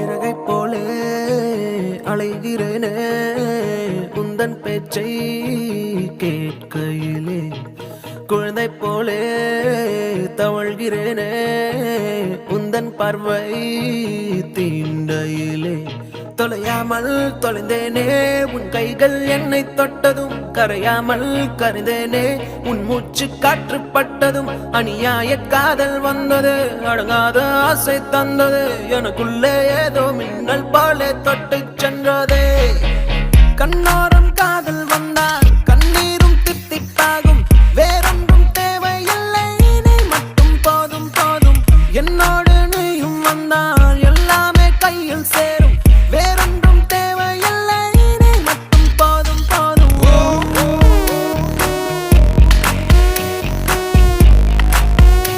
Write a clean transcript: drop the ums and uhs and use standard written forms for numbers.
இறகை போலே அலைகிறேனே உந்தன் பேச்சை கேட்கையிலே, குழந்தை போலே தவழ்கிறேனே உந்தன் பார்வை தீண்டையிலே. தொலையாமல் தொலைந்தேனே உன் கைகள் என்னை தொட்டதும், கரையாமல் கரைந்தேனே உன் மூச்சு காற்று பட்டதும். அநியாய காதல் வந்தது, அடங்காத ஆசை தந்தது, எனக்குள்ளே ஏதோ மின்னல் போலே தொட்டு சென்றதே. கண்ணோர